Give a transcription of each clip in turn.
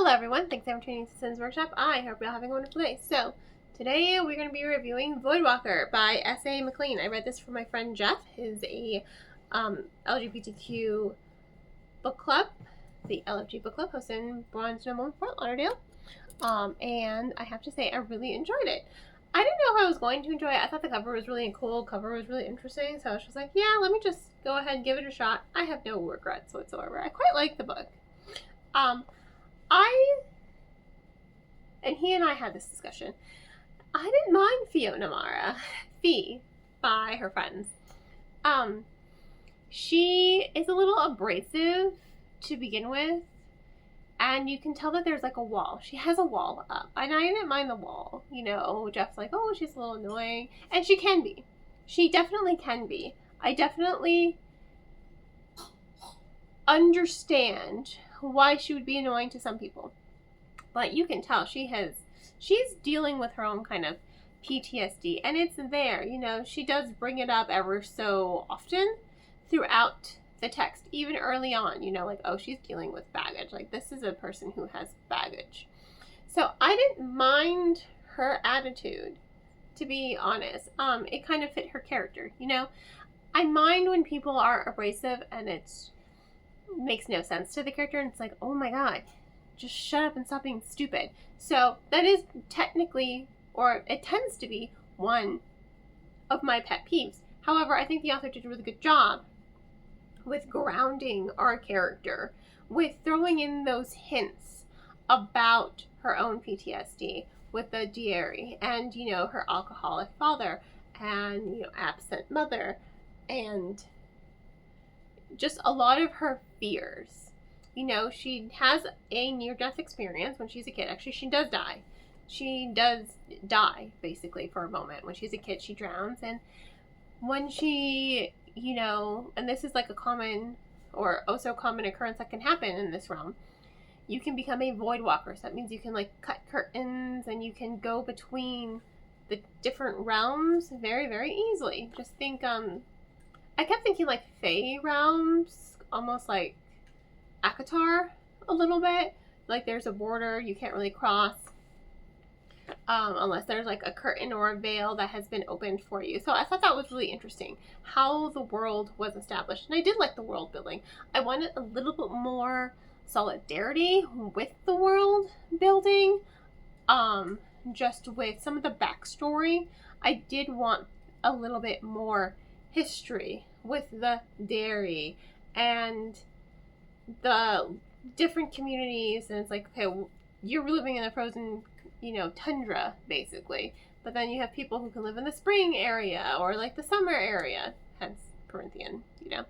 Hello everyone, thanks for tuning to Sin's Workshop. I hope you're having a wonderful day. So, today we're going to be reviewing Voidwalker by S.A. McLean. I read this from my friend Jeff, who's a LGBTQ book club, the LFG book club, hosted in Bronzeville, Fort Lauderdale. And I have to say, I really enjoyed it. I didn't know if I was going to enjoy it. I thought the cover was really cool, cover was really interesting, so I was just like, yeah, let me just go ahead and give it a shot. I have no regrets whatsoever. I quite like the book. And he and I had this discussion. I didn't mind Fiona Mara, Fee, by her friends. She is a little abrasive to begin with, and you can tell that there's like a wall. She has a wall up, and I didn't mind the wall. You know, Jeff's like, oh, she's a little annoying, and she can be. She definitely can be. I definitely understand why she would be annoying to some people. But you can tell she's dealing with her own kind of PTSD, and it's there, you know, she does bring it up ever so often throughout the text, even early on, you know, like, oh, she's dealing with baggage, like, this is a person who has baggage. So I didn't mind her attitude, to be honest. It kind of fit her character, you know. I mind when people are abrasive and it makes no sense to the character, and it's like, oh my god, just shut up and stop being stupid. So that is technically, or it tends to be, one of my pet peeves. However, I think the author did a really good job with grounding our character, with throwing in those hints about her own PTSD with the diary, and, you know, her alcoholic father, and, you know, absent mother, and just a lot of her fears. You know, she has a near-death experience when she's a kid. Actually, she does die. She does die, basically, for a moment. When she's a kid, she drowns. And when she, you know, and this is like a common or oh-so-common occurrence that can happen in this realm, you can become a Voidwalker. So that means you can, like, cut curtains and you can go between the different realms very, very easily. Just think, I kept thinking, like, Fae realms, almost like Akatar a little bit. Like, there's a border you can't really cross unless there's like a curtain or a veil that has been opened for you. So I thought that was really interesting how the world was established, and I did like the world building. I wanted a little bit more solidarity with the world building, just with some of the backstory. I did want a little bit more history with the dairy and the different communities, and it's like, okay, you're living in a frozen, you know, tundra, basically, but then you have people who can live in the spring area or like the summer area, hence Corinthian, you know.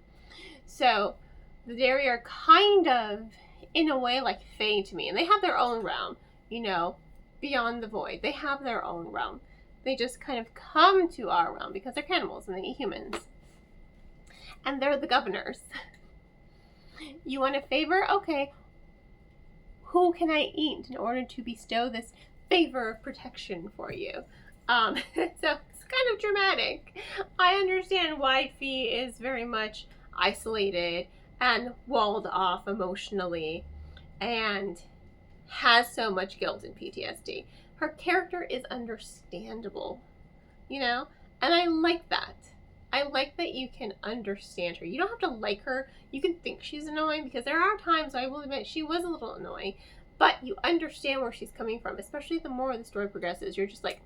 So the dairy are kind of, in a way, like Fae to me, and they have their own realm, you know, beyond the void. They have their own realm. They just kind of come to our realm because they're cannibals and they eat humans, and they're the governors. You want a favor? Okay. Who can I eat in order to bestow this favor of protection for you? So it's kind of dramatic. I understand why Fee is very much isolated and walled off emotionally and has so much guilt and PTSD. Her character is understandable, you know? And I like that. I like that you can understand her. You don't have to like her. You can think she's annoying, because there are times, I will admit, she was a little annoying, but you understand where she's coming from, especially the more the story progresses. You're just like,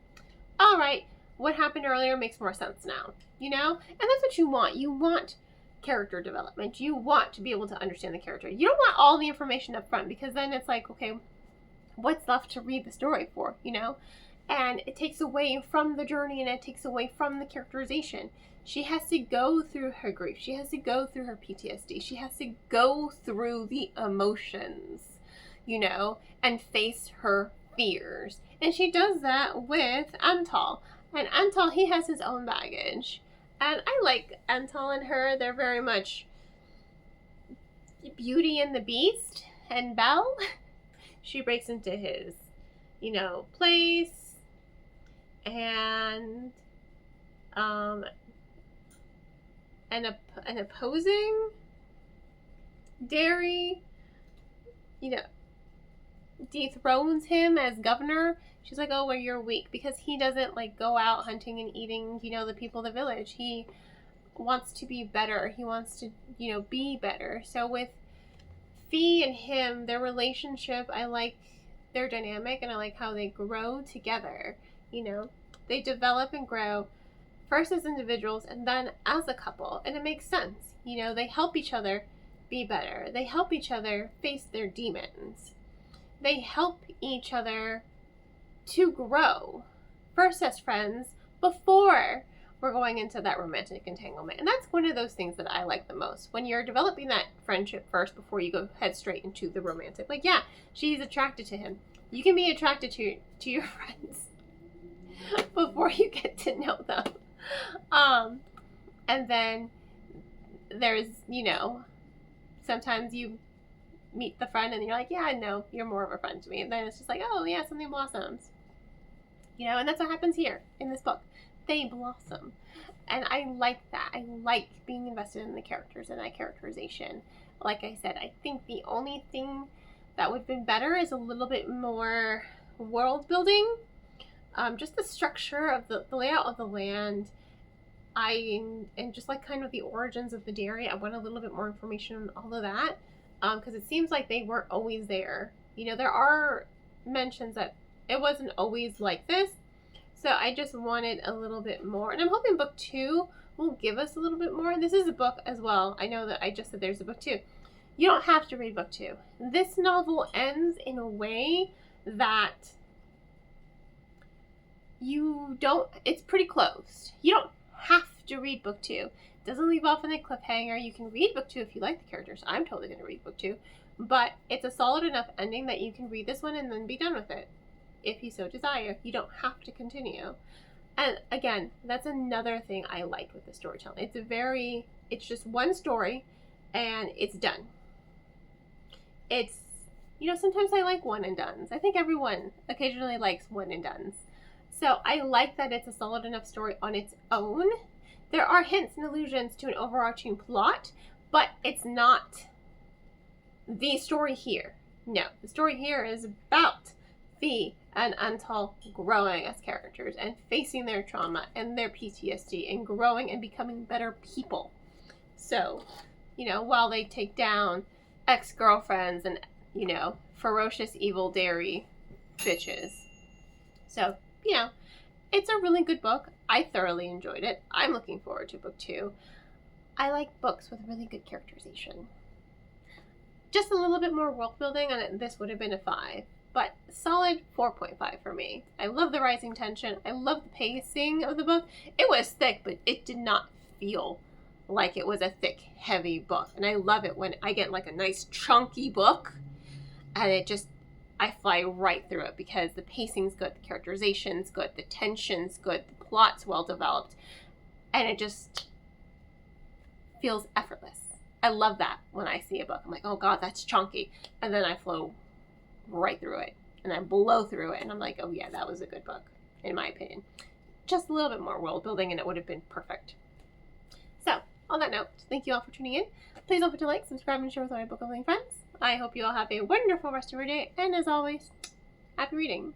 all right, what happened earlier makes more sense now, you know? And that's what you want. You want character development. You want to be able to understand the character. You don't want all the information up front, because then it's like, okay, what's left to read the story for, you know? And it takes away from the journey, and it takes away from the characterization. She has to go through her grief. She has to go through her PTSD. She has to go through the emotions, you know, and face her fears. And she does that with Antal. And Antal, he has his own baggage. And I like Antal and her. They're very much Beauty and the Beast and Belle. She breaks into his, you know, place, and an opposing dairy, you know, dethrones him as governor, she's like, oh, well, you're weak, because he doesn't like go out hunting and eating, you know, the people of the village. He wants to be better. He wants to, you know, be better. So with Fee and him, their relationship, I like their dynamic, and I like how they grow together. You know, they develop and grow first as individuals and then as a couple, and it makes sense. You know, they help each other be better. They help each other face their demons. They help each other to grow, first as friends, before we're going into that romantic entanglement. And that's one of those things that I like the most. When you're developing that friendship first before you go head straight into the romantic. Like, yeah, she's attracted to him. You can be attracted to your friends before you get to know them. And then there's, you know, sometimes you meet the friend and you're like, yeah, I know, you're more of a friend to me. And then it's just like, oh, yeah, something blossoms. You know, and that's what happens here in this book. They blossom. And I like that. I like being invested in the characters and that characterization. Like I said, I think the only thing that would have been better is a little bit more world building. Just the structure of the layout of the land. And just like kind of the origins of the dairy. I want a little bit more information on all of that. Because it seems like they weren't always there. You know, there are mentions that it wasn't always like this. So I just wanted a little bit more. And I'm hoping book 2 will give us a little bit more. This is a book as well. I know that I just said there's a book 2. You don't have to read book 2. This novel ends in a way that you don't, it's pretty closed. You don't have to read book 2. It doesn't leave off on a cliffhanger. You can read book 2 if you like the characters. I'm totally going to read book 2. But it's a solid enough ending that you can read this one and then be done with it, if you so desire. You don't have to continue. And again, that's another thing I like with the storytelling. It's just one story and it's done. It's, you know, sometimes I like one and dones. I think everyone occasionally likes one and dones. So I like that it's a solid enough story on its own. There are hints and allusions to an overarching plot, but it's not the story here. No, the story here is about Fee and Antal growing as characters and facing their trauma and their PTSD and growing and becoming better people. So, you know, while they take down ex-girlfriends and, you know, ferocious evil dairy bitches. So, you know, it's a really good book. I thoroughly enjoyed it. I'm looking forward to book 2. I like books with really good characterization. Just a little bit more world building and this would have been a 5. But solid 4.5 for me. I love the rising tension. I love the pacing of the book. It was thick, but it did not feel like it was a thick, heavy book. And I love it when I get like a nice chunky book and it just, I fly right through it because the pacing's good, the characterization's good, the tension's good, the plot's well developed, and it just feels effortless. I love that when I see a book. I'm like, oh God, that's chunky. And then I flow right through it and I blow through it and I'm like, oh yeah, that was a good book in my opinion. Just a little bit more world building and it would have been perfect. So on that note, thank you all for tuning in. Please don't forget to like, subscribe, and share with all your book loving friends. I hope you all have a wonderful rest of your day, and as always, happy reading.